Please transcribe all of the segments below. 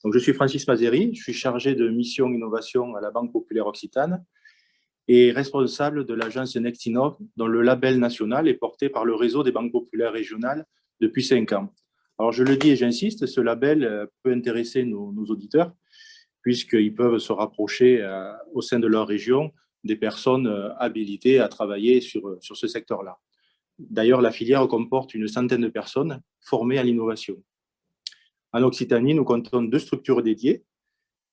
Donc, je suis Francis Mazeri, je suis chargé de mission innovation à la Banque Populaire Occitane et responsable de l'agence Nextinov, dont le label national est porté par le réseau des banques populaires régionales depuis 5 ans. Alors, je le dis et j'insiste, ce label peut intéresser nos auditeurs, puisqu'ils peuvent se rapprocher au sein de leur région des personnes habilitées à travailler sur ce secteur-là. D'ailleurs, la filière comporte une centaine de personnes formées à l'innovation. En Occitanie, nous comptons 2 structures dédiées,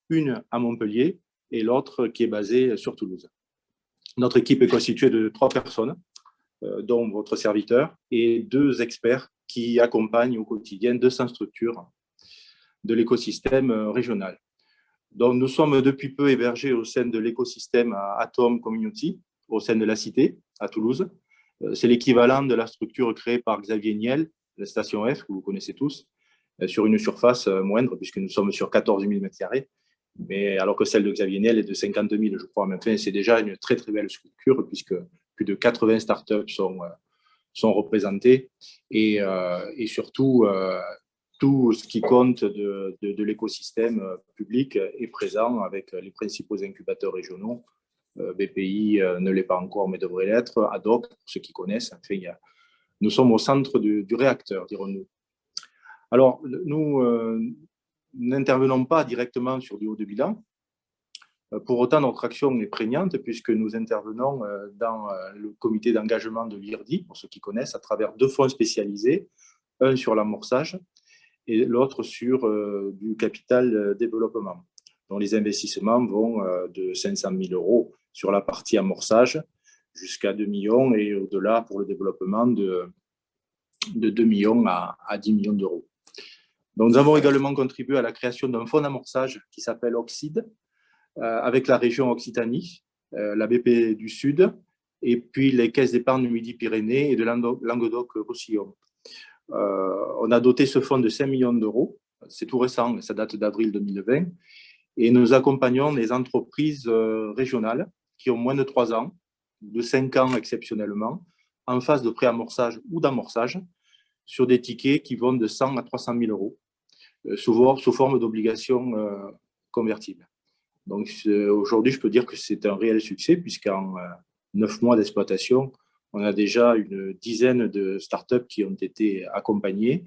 une à Montpellier et l'autre qui est basée sur Toulouse. Notre équipe est constituée de 3 personnes, dont votre serviteur, et 2 experts qui accompagnent au quotidien 200 structures de l'écosystème régional. Donc, nous sommes depuis peu hébergés au sein de l'écosystème Atom Community, au sein de la Cité, à Toulouse. C'est l'équivalent de la structure créée par Xavier Niel, la station F, que vous connaissez tous, sur une surface moindre, puisque nous sommes sur 14 000 m², mais alors que celle de Xavier Niel est de 50 000, je crois. Mais enfin, c'est déjà une très, très belle structure, puisque plus de 80 startups sont représentées, et surtout, tout ce qui compte de l'écosystème public est présent avec les principaux incubateurs régionaux. BPI ne l'est pas encore, mais devrait l'être. ADOC, pour ceux qui connaissent. Enfin, nous sommes au centre du réacteur, dirons-nous. Alors, nous n'intervenons pas directement sur du haut de bilan. Pour autant, notre action est prégnante puisque nous intervenons dans le comité d'engagement de l'IRDI, pour ceux qui connaissent, à travers 2 fonds spécialisés, un sur l'amorçage et l'autre sur du capital développement, dont les investissements vont de 500 000 € sur la partie amorçage jusqu'à 2 millions et au-delà pour le développement de 2 millions à 10 millions d'euros. Donc, nous avons également contribué à la création d'un fonds d'amorçage qui s'appelle Occide, avec la région Occitanie, la BP du Sud, et puis les caisses d'épargne Midi-Pyrénées et de Languedoc-Roussillon. On a doté ce fonds de 5 millions d'euros, c'est tout récent, ça date d'avril 2020, et nous accompagnons les entreprises régionales qui ont moins de 3 ans, de 5 ans exceptionnellement, en phase de préamorçage ou d'amorçage, sur des tickets qui vont de 100 à 300 000 €, sous forme d'obligations convertibles. Donc aujourd'hui, je peux dire que c'est un réel succès, puisqu'en 9 mois d'exploitation, on a déjà une dizaine de startups qui ont été accompagnées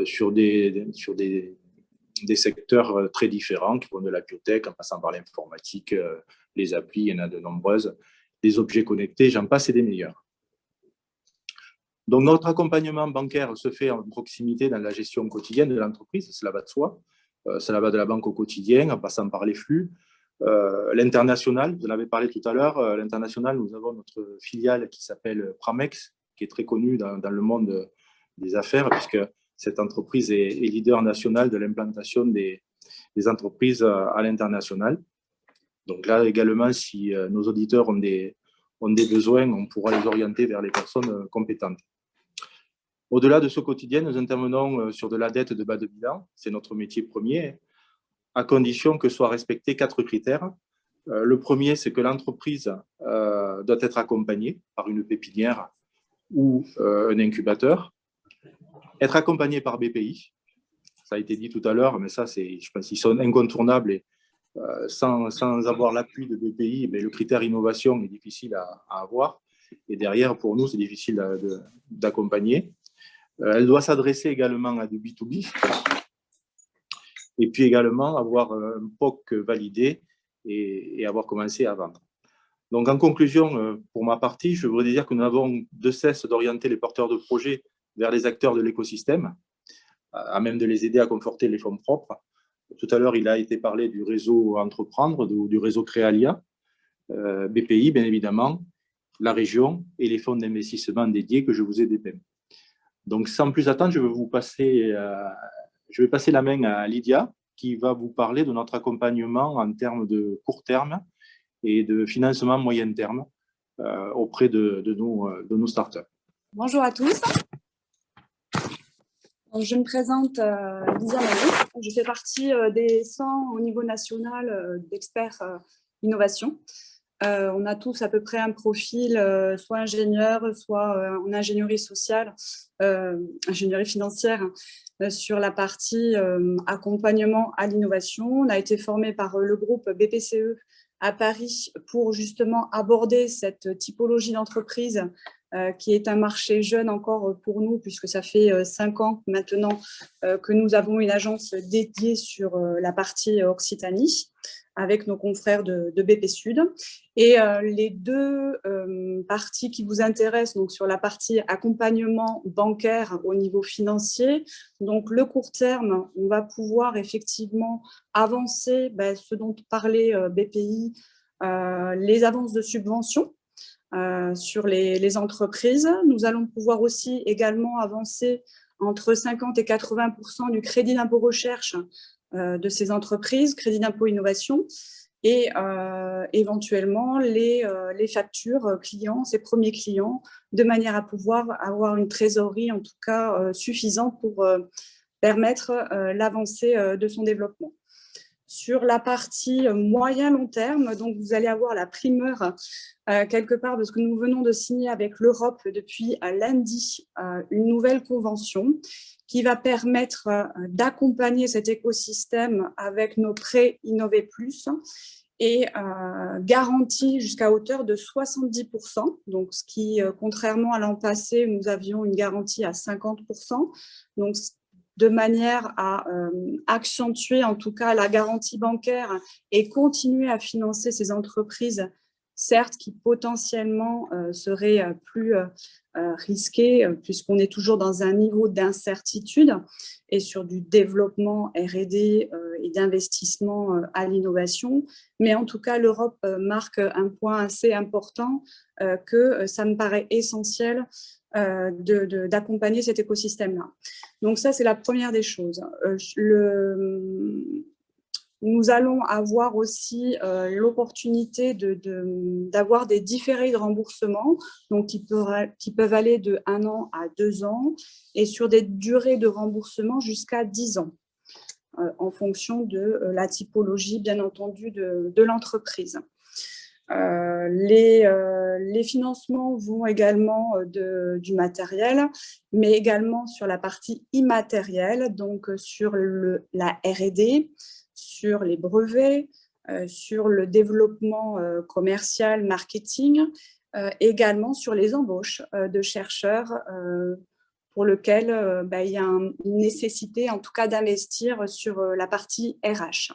sur des secteurs très différents, qui vont de la biotech, en passant par l'informatique, les applis, il y en a de nombreuses, des objets connectés, j'en passe et des meilleurs. Donc, notre accompagnement bancaire se fait en proximité dans la gestion quotidienne de l'entreprise, cela va de soi. Cela va de la banque au quotidien, en passant par les flux. L'international, vous en avez parlé tout à l'heure, l'international, nous avons notre filiale qui s'appelle Pramex, qui est très connue dans le monde des affaires, puisque cette entreprise est leader national de l'implantation des entreprises à l'international. Donc là également, si nos auditeurs ont des besoins, on pourra les orienter vers les personnes compétentes. Au-delà de ce quotidien, nous intervenons sur de la dette de bas de bilan, c'est notre métier premier, à condition que soient respectés 4 critères. Le premier, c'est que l'entreprise doit être accompagnée par une pépinière ou un incubateur, être accompagnée par BPI, ça a été dit tout à l'heure, mais ça, je pense qu'ils sont incontournables et sans avoir l'appui de BPI, mais le critère innovation est difficile à avoir. Et derrière, pour nous, c'est difficile d'accompagner. Elle doit s'adresser également à du B2B et puis également avoir un POC validé et avoir commencé à vendre. Donc, en conclusion, pour ma partie, je voudrais dire que nous n'avons de cesse d'orienter les porteurs de projets vers les acteurs de l'écosystème, à même de les aider à conforter les fonds propres. Tout à l'heure, il a été parlé du réseau Entreprendre, du réseau Créalia, BPI, bien évidemment, la région et les fonds d'investissement dédiés que je vous ai dépeints. Donc, sans plus attendre, je vais passer la main à Lydia, qui va vous parler de notre accompagnement en termes de court terme et de financement moyen terme auprès de nos startups. Bonjour à tous. Je me présente Lydia Maillot. Je fais partie des 100 au niveau national d'experts innovation. On a tous à peu près un profil, soit ingénieur, soit en ingénierie sociale, ingénierie financière, sur la partie accompagnement à l'innovation. On a été formé par le groupe BPCE à Paris pour justement aborder cette typologie d'entreprise qui est un marché jeune encore pour nous, puisque ça fait 5 ans maintenant que nous avons une agence dédiée sur la partie Occitanie, avec nos confrères de BP Sud. Et les deux parties qui vous intéressent, donc sur la partie accompagnement bancaire au niveau financier, donc le court terme, on va pouvoir effectivement avancer ce dont parlait BPI, les avances de subventions sur les entreprises. Nous allons pouvoir aussi également avancer entre 50 et 80% du crédit d'impôt recherche de ces entreprises, crédit d'impôt innovation, et éventuellement les factures clients, ces premiers clients, de manière à pouvoir avoir une trésorerie en tout cas suffisante pour permettre l'avancée de son développement. Sur la partie moyen-long terme, donc vous allez avoir la primeur quelque part de ce que nous venons de signer avec l'Europe depuis lundi, une nouvelle convention qui va permettre d'accompagner cet écosystème avec nos prêts Innover Plus et garantie jusqu'à hauteur de 70%, donc ce qui, contrairement à l'an passé, nous avions une garantie à 50%, donc de manière à accentuer en tout cas la garantie bancaire et continuer à financer ces entreprises, certes qui potentiellement seraient plus risquées puisqu'on est toujours dans un niveau d'incertitude et sur du développement R&D et d'investissement à l'innovation. Mais en tout cas, l'Europe marque un point assez important que ça me paraît essentiel d'accompagner cet écosystème-là. Donc ça, c'est la première des choses. Nous allons avoir aussi l'opportunité d'avoir des différés de remboursement, donc qui peuvent aller de 1 an à 2 ans, et sur des durées de remboursement jusqu'à 10 ans, en fonction de la typologie, bien entendu, de l'entreprise. Les financements vont également du matériel, mais également sur la partie immatérielle, donc sur la R&D, sur les brevets, sur le développement commercial, marketing, également sur les embauches de chercheurs pour lequel il y a une nécessité en tout cas d'investir sur la partie RH.